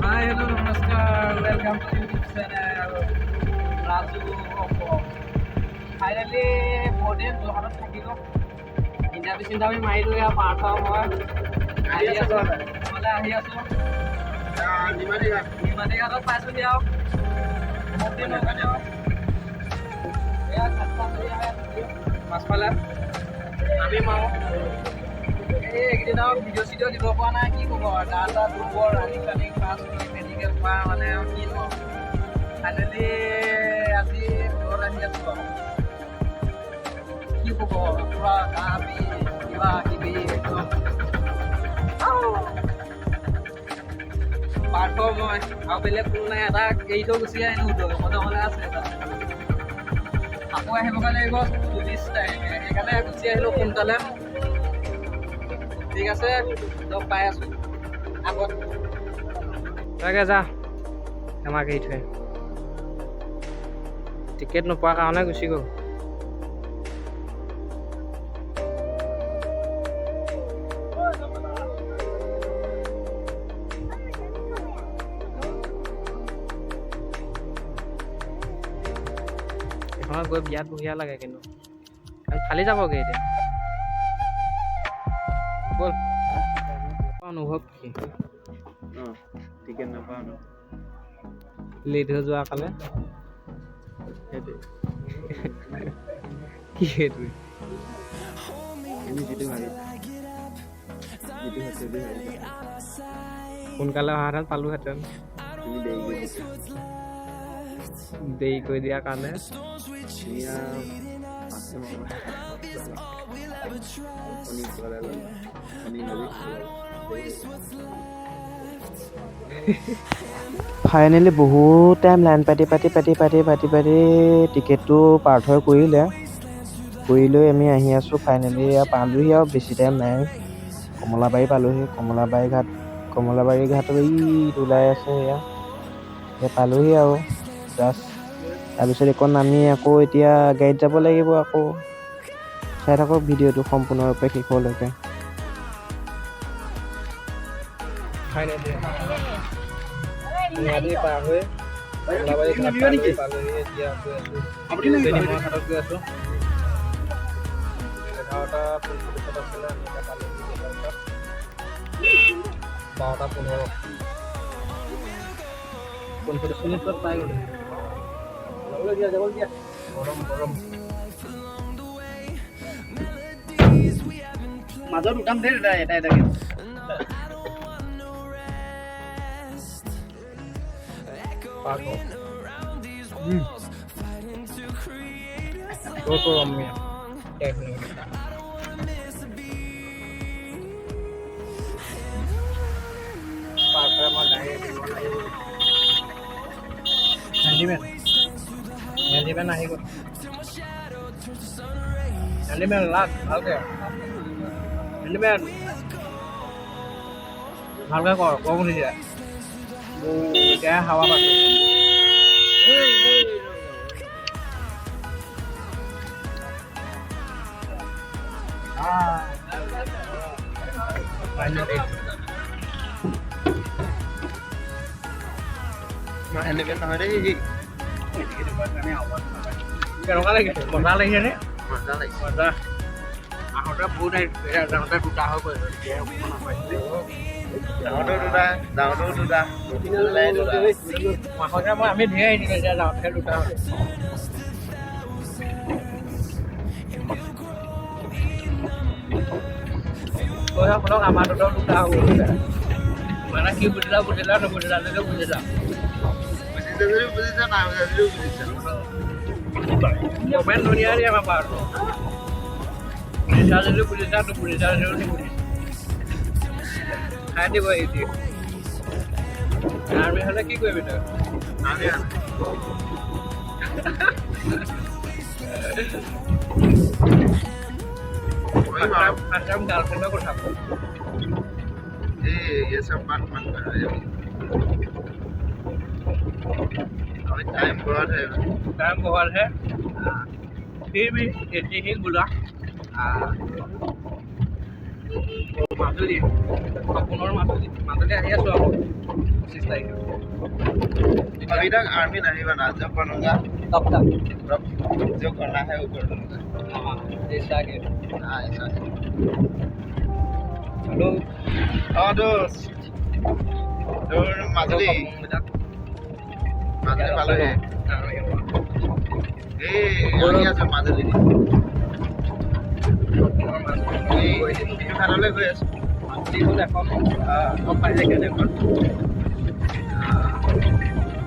Hi, hello, namaskar. Welcome to YouTube channel. Raju Oppo. Finally, modem Johannes থাকিলো। Interview মাৰিলো ইয়াৰ পাৰ্থ মই আহি আছো মানে আহি আছো নিমাটি ঘাটত পাইছোহি আৰু মন্দিৰ নগলে এয়া খাট্টা কৰি আহে পাছফালে আমি মাৰো এইকেইদিন আৰু ভিডিঅ' চিডিঅ' দিব পৰা নাই কি ক'ব আৰু গা চা দুৰ্বল ৰানিং ক্লাছ কৰি মেডিকেল কৰা মানে আৰু কি ন ফাইনেলি আজি ঘৰত আহি আছো আৰু কি ক'ব পুৰা গা বিষ কিবা কিবি একদম পাৰ্থ মই আৰু বেলেগ কোনো নাই এটা এৰি থৈ গুচি আহিলোঁ মনে আছে এটা আকৌ আহিবগৈ লাগিব 30 তাৰিখে সেইকাৰণে গুচি আহিলোঁ সোনকালে ঠিক আছে লগ পাই আছোঁ আগত তাকে যা আমাক এৰি থৈ টিকেট নোপোৱাৰ কাৰণে গুচি গ'ল এখনত গৈ বিয়াত বঢ়িয়া লাগে কিন্তু খালি যাবগৈ এতিয়া বল অনুভৱ কি টিকেট নাপাওঁ ন লেট হৈ যোৱা কালে সেইটোৱে কি সেইটোৱে তুমি যিটো ভাবি যিটো হৈছে বুলি ভাবিছা সোনকালে অহাহেঁতেন পালোহেঁতেন তুমি দেৰি কৰি দিয়াৰ কাৰণে ফাইনেলি বহুত টাইম লাইন পাতি টিকেটটো পাৰ্থই কৰি লৈ আমি আহি আছোঁ ফাইনেলি পালোহি আৰু বেছি টাইম নাই কমলাবাৰী পালোহি কমলাবাৰী ঘাটত ওলাই আছে এয়া পালোহি আৰু জাষ্ট তাৰপিছত এইকণ নামি আকৌ এতিয়া গাড়ীত যাব লাগিব আকৌ চাই থাকক ভিডিঅ'টো সম্পূৰ্ণৰূপে শেষলৈকে পাৰ হৈ কমলাবাৰী ঘাট পালোহি এতিয়া গৈ আছোঁ বেনিমৰ ঘাটত গৈ আছোঁ 11টা 45 আছিলে আমি এতিয়া পালোহি 12টা 15 মিনিটত পাই গ'লো গৰম মাজত উঠাম দেই এটা এটাকে Go Romeo. Definitely. Handyman ahi ko. Handyman lag, okay. Handyman. Halka kor, kok ni dia. Kaya hawa pakai. Nah, ini kan ada ini. কেনেকুৱা লাগিছে মজা লাগিছে নে Masa lagi. মজা আহোঁতে বহুত যাওঁতে দুটা হৈ গ'ল মাহতে আমি ধেৰ আহিছিলোঁ এতিয়া যাওঁতে দুটা হ'ল শুনক আমাৰ দুটাও দুটা হৈ গ'ল মানে কি বুজিলা নুবুজিলা বুজিলা মোবাইল ধুনীয়া দিয়ে আমাৰ পাৰটো বুজিছা যদিও বুজিছা নুবুজিছা যদিও নুবুজিছা খাই দিব এতিয়া আৰ্মি হ'লে কি কৰিবি তই গাৰ্লফ্ৰেণ্ডৰ কথা ये सब बात मत कर अभी टाइम बहुत है फिर भी ऐसे ही बुला মাজুলী সপোনৰ মাজুলী আহি আছোঁ আকৌ 25 तारीख अभी तक आर्मी नहीं बना, जब बनूंगा कब तक तब जो करना है वो कर दूंगा। हाँ जैसा कि हाँ ऐसा है। चलो और तो মাজুলী মাজুলী পালোহে। এই আমি আছো মাজুলী। এই বিহু ঘাটলৈ গৈ আছো। মাজুলী হ'ল এখন গম পাই যায় কেনে এখন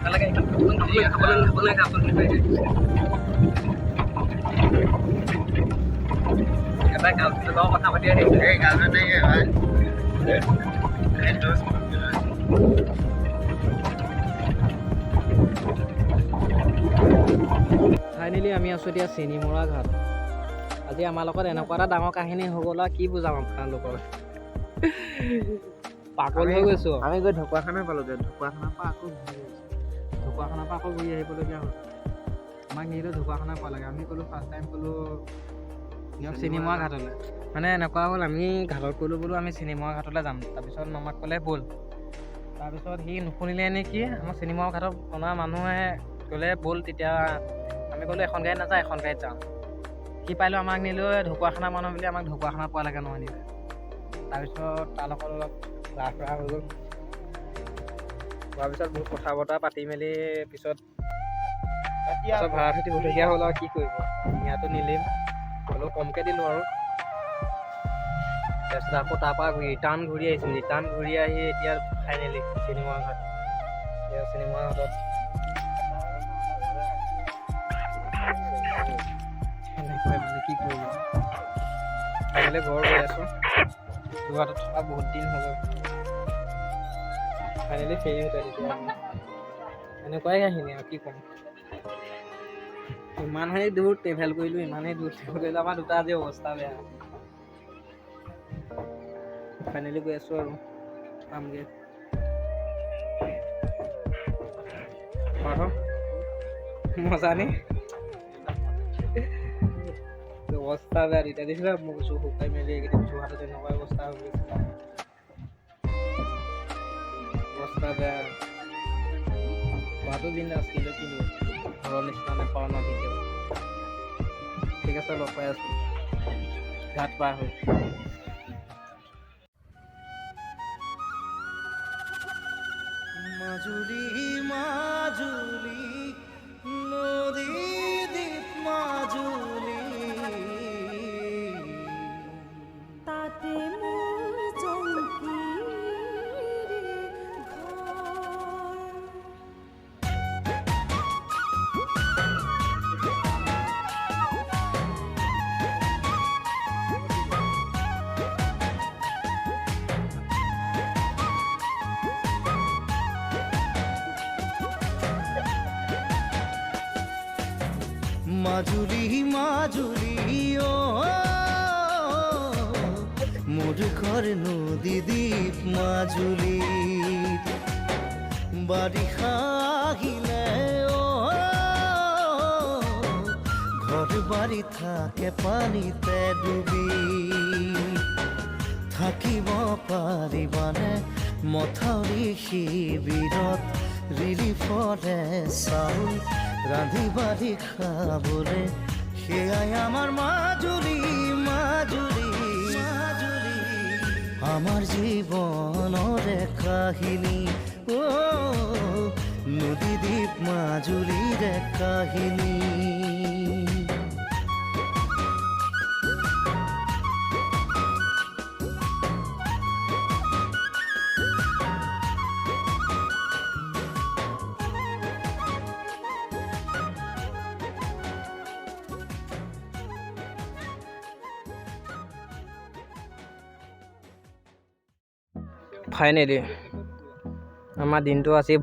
নালাগে খাবলৈ এটা গাঁও কথা পাতি আহিছে এই গাঁৱত নাই ভাই এণ্টছ ফাইনেলি আমি আছোঁ এতিয়া চিনিমৰা ঘাট। আজি আমাৰ লগত এনেকুৱা এটা ডাঙৰ কাহিনী হৈ গ'ল আৰু কি বুজাম আপোনালোকৰ পাগল হৈ গৈছোঁ। আমি গৈ ঢকুৱাখানা পালোঁগৈ, ঢকুৱাখানাৰ পৰা আকৌ ঘূৰি আহিবলগীয়া হ'ল। আমাক নিলে ঢকুৱাখানা পালেগৈ। আমি ক'লোঁ ফাৰ্ষ্ট টাইম ক'লোঁ চিনিমৰা ঘাটলৈ। মানে এনেকুৱা হ'ল আমি ঘাটত ক'লোঁ বোলো আমি চিনিমৰা ঘাটলৈ যাম। তাৰপিছত মামাক ক'লে ব'ল। তাৰপিছত সি নুশুনিলে নেকি, আমাৰ চিনিমৰা ঘাটত অনা মানুহে ক'লে ব'ল, তেতিয়া আমি ক'লোঁ এখন গাড়ীত নাযাওঁ এখন গাড়ীত যাওঁ। সি পাৰিলোঁ আমাক নিলেও ঢকুৱাখানা মানুহ বুলি আমাক ঢকুৱাখানা পোৱালৈকে নহয় নিলে। তাৰপিছত তাৰ লগত অলপ ৰাফ হৈ গ'ল। হোৱাৰ পিছত বহুত কথা বতৰা পাতি মেলি পিছত ভাড়া থাকিবলগীয়া হ'ল আৰু কি কৰিব, ইয়াতো নিলেই অলপ কমকৈ দিলোঁ আৰু। তাৰপিছত আকৌ তাৰপৰা ৰিটাৰ্ণ ঘূৰি আহিছোঁ। ৰিটাৰ্ণ ঘূৰি আহি এতিয়া ফাইনেলি চিনেমা ঘাট। এতিয়া চিনেমা ঘাটত এনেকুৱাই মানে কি কৰিব, ফাইনেলি ঘৰ গৈ আছোঁ। যোৰহাটত থকা বহুত দিন হৈ গ'ল। ফাইনেলি ফেৰি হৈছে তেতিয়া এনেকুৱাই কাহিনী আৰু কি ক'ম। ইমানেই দূৰ ট্ৰেভেল কৰিলোঁ, আমাৰ দুটা আজি অৱস্থা বেয়া। ফাইনেলি গৈ আছোঁ আৰু পামগৈ। মজা নে অৱস্থা বেয়া। তেতিয়া দেখিলা মোক চুৰ শুকাই মেলি এইকেইদিন যোৰহাটত এনেকুৱা অৱস্থা হৈ গৈছে, অৱস্থা বেয়া। খোৱাটো দিন আছিলে কিন্তু ঘৰৰ নিচিনা নাপাওঁ ন কেতিয়াবা। ঠিক আছে লগ পাই আছোঁ ঘাট পাৰ হৈ। মাজুলী মাজুলী নদী দ্বীপ মাজুলী তাতে মোৰ জংকীৰ ঘৰ। মাজুলী মাজুলী ও মোৰ ঘৰ নদী দ্বীপ মাজুলী বাৰিষা আহিলে ও ঘৰ বাড়ি থাকে পানীতে ডুবি থাকিব পাৰিবানে মথাউৰি শিবিৰত ৰিলিফৰে চাউল ৰান্ধি বাঢ়ি খাবলৈ সেয়াই আমাৰ মাজুলী মাজুলী মাজুলী আমাৰ জীৱনৰে কাহিনী ও নদী দ্বীপ মাজুলীৰে কাহিনী। ফাইনেলি আমাৰ দিনটো আজি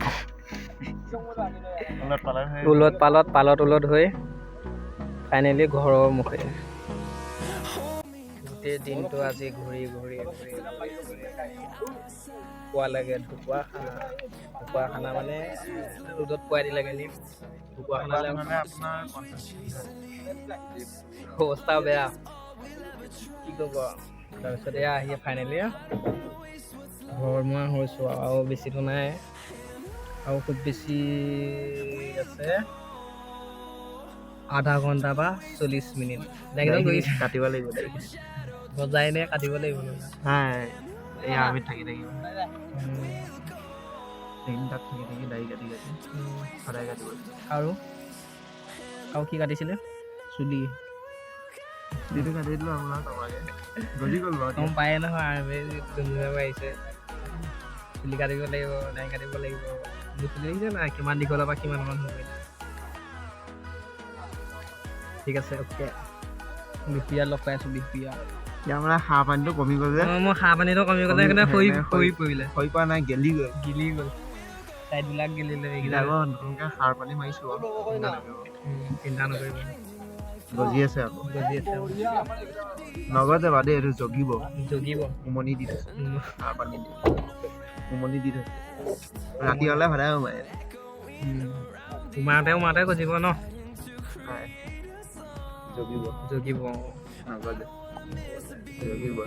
উলট পালত হৈ ফাইনেলি ঘৰৰ মুখে। গোটেই দিনটো আজি ঘূৰি পোৱালৈকে ঢকুৱাখানা মানে ৰ'দত পোৱাই দিলেগৈ নি। ঢকুৱাখানালৈ অৱস্থা বেয়া, কি ক'ব। তাৰপিছত এয়া আহি ফাইনেলি ঘৰমুৱা হৈছোঁ আৰু বেছি দূৰ নাই, আৰু খুব বেছি আছে আধা ঘণ্টা বা 40 মিনিট কাটিব লাগিব বজাই নে কাটিব লাগিব নাই এই আৰ্মিত থাকি থাকিব তাত থাকি থাকি দাড়ি কাটি কাটি সদায় কাটিব আৰু কি কাটিছিলে চুলি চুলিটো কাটি দিলোঁ আপোনাৰ টমাকে গজি গ'ল বাৰু গম পায়ে নহয় আৰ্মি ধুনীয়া আহিছে চুলি কাটিব লাগিব দাড়ি কাটিব লাগিব মোৰ চুলি দেখিছে নাই কিমান দীঘলৰ পৰা কিমান মান হৈ ঠিক আছে অ'কে বিহপুৰীয়াত লগ পাই আছোঁ বিহপুৰীয়া এতিয়া মানে সাৰ পানীটো কমি গ'ল যে মোৰ সাৰ পানীটো কমি গ'লে সেইকাৰণে সৰি পৰিলে হৈ পোৱা নাই গেলি গিলি গ'ল চাইডবিলাক গেলিলে এইকেইটা আকৌ নতুনকৈ সাৰ পানী মাৰিছোঁ আৰু চিন্তা নকৰিব গজি আছে আকৌ গজি আছে নগজে বাৰু দেই এইটো জগিব জগিব উমনি দি থৈছে সাৰ পানী দি উমনি দি থৈছে ৰাতি হ'লে সদায় সোমাই উমাতে গজিব ন জগিব জগিব নগজে জগিব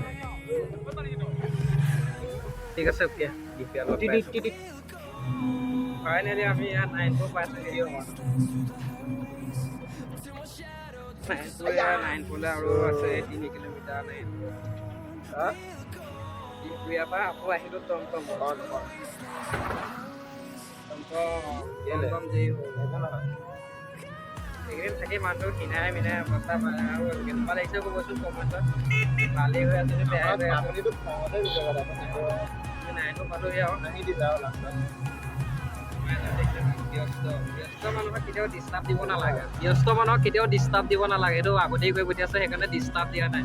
ঠিক আছে অ'কে ফাইনেলি আমি ইয়াত 9 পাইছোঁগৈ নাইনপুৰলৈ আৰু আছে 3 কিলোমিটাৰ বিহপুৰীয়াৰ পৰা আকৌ আহিলোঁ টমটম দেৰি হ'ল এইকেইদিন থাকি মানুহটো কিনাই মিনাই অৱস্থা পায় আৰু কেনেকুৱা লাগিছে ক'বচোন কমেণ্টত ভালেই হৈ আছে বেয়া হৈ আছে নাইনটো পালোহি আৰু ব্যস্ত মানুহক কেতিয়াও ডিষ্টাৰ্ব দিব নালাগে এইটো আগতেই কৈ পঠিয়াইছে সেইকাৰণে ডিষ্টাৰ্ব দিয়া নাই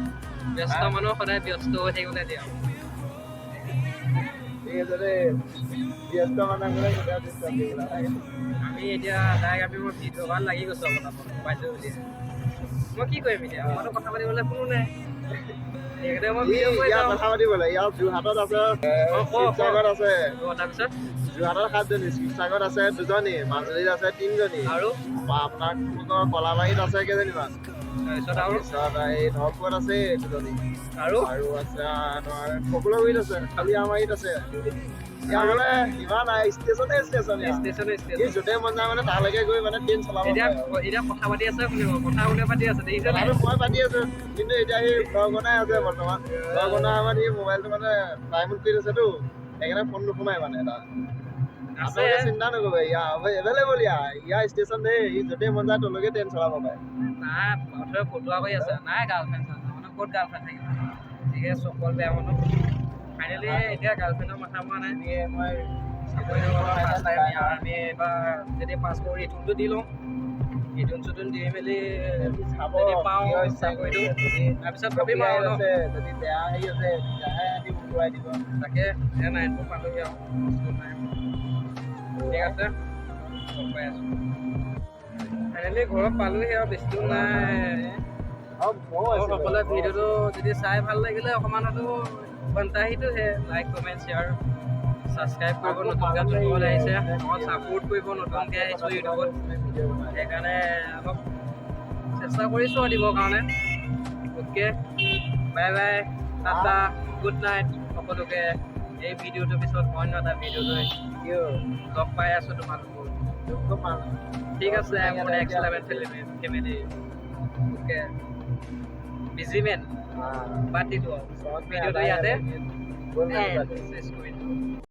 ব্যস্ত মানুহ সদায় ব্যস্ত হৈ থাকিবলৈ দিয়া আমি এতিয়া ডাইৰেক্ট মোৰ ভিডিঅ' ভাল লাগি গৈছোঁ আপোনাৰ পাইছোঁ বুলি মই কি কৰিম এতিয়া আমাৰতো কথা পাতিবলৈ কোনো নাই সেইকাৰণে মই ভিডিঅ' কৰি যাওঁ কথা পাতিবলৈ ইয়াৰ যোৰহাটত আছে শিৱসাগৰত আছে তাৰপিছত যোৰহাটৰ 7জনী শিৱসাগৰত আছে 2জনী মাজুলীত আছে 3জনী আৰু আপোনাৰ কলাবাৰীত আছে কেইজনীমান তাৰপিছত এই ধৰপুৰত আছে 2জনী আৰু আছে তোমাৰ সকলোগুৰিত আছে খালিয়ামাৰীত আছে ইয়াৰ মানে ইমান ষ্টেচনে য'তে মন যায় মানে তালৈকে গৈ মানে ট্ৰেইন চলাব এতিয়া কথা পাতি আছে কথা পাতি আছে দেখিছে মই পাতি আছো কিন্তু এতিয়া সেই ব্লগ বনাই আছে বৰ্তমান ব্লগ বনাই মানে সেই মোবাইলটো মানে টাইমত কৰি আছেতো সেইকাৰণে ফোন নোসোমাই মানে তাত আপোনালোকে চিন্তা নকৰিব এভেইলেবল ইয়াৰ ষ্টেচন দেই য'তে মন যায় তলৈকে ট্ৰেইন চলাব পাৰে নাই অথবা ফটোৱা কৰি আছে নাই গাৰ্লফ্ৰেণ্ড মানে ক'ত গাৰ্লফ্ৰেণ্ড থাকিব গতিকে চকল বেয়া মানুহ ফাইনেলি এতিয়া গাৰ্লফ্ৰেণ্ডৰ মাথা মৰা নাই মই চাকৰি আমি এবাৰ যদি পাছ কৰি ৰিটাৰ্ণটো দি লওঁ ৰিটাৰ্ণ দি মেলি যদি পাওঁ চাকৰিটো তাৰপিছত ভাবিম আৰু যদি বেয়া হেৰি আছে তেতিয়াহে আনি উঠুৱাই দিব তাকে এতিয়া 9 পালোহি আৰু ঠিক আছে গম পাই আছোঁ ফাইনেলি ঘৰত পালোহি আৰু বেছি দূৰ নাই সকলোৱে ভিডিঅ'টো যদি চাই ভাল লাগিলে অকণমান হয়তো কণ্টাহিটোহে লাইক কমেণ্ট শ্বেয়াৰ ছাবস্ক্ৰাইব কৰিব নতুনকৈ যোনসকলে আহিছে আমাক ছাপোৰ্ট কৰিব নতুনকৈ আহিছোঁ ইউটিউবত সেইকাৰণে অলপ চেষ্টা কৰিছোঁ আৰু দিবৰ কাৰণে okay bye bye Tata good night সকলোকে এই ভিডিঅ'টোৰ পিছত অন্য এটা ভিডিঅ' লৈ লগ পাই আছোঁ তোমালোকৰ ঠিক আছে মোৰ next level family okay busy মেন বাদ দিলোঁ আৰু ভিডিঅ'টো ইয়াতে চেছ কৰি দিলোঁ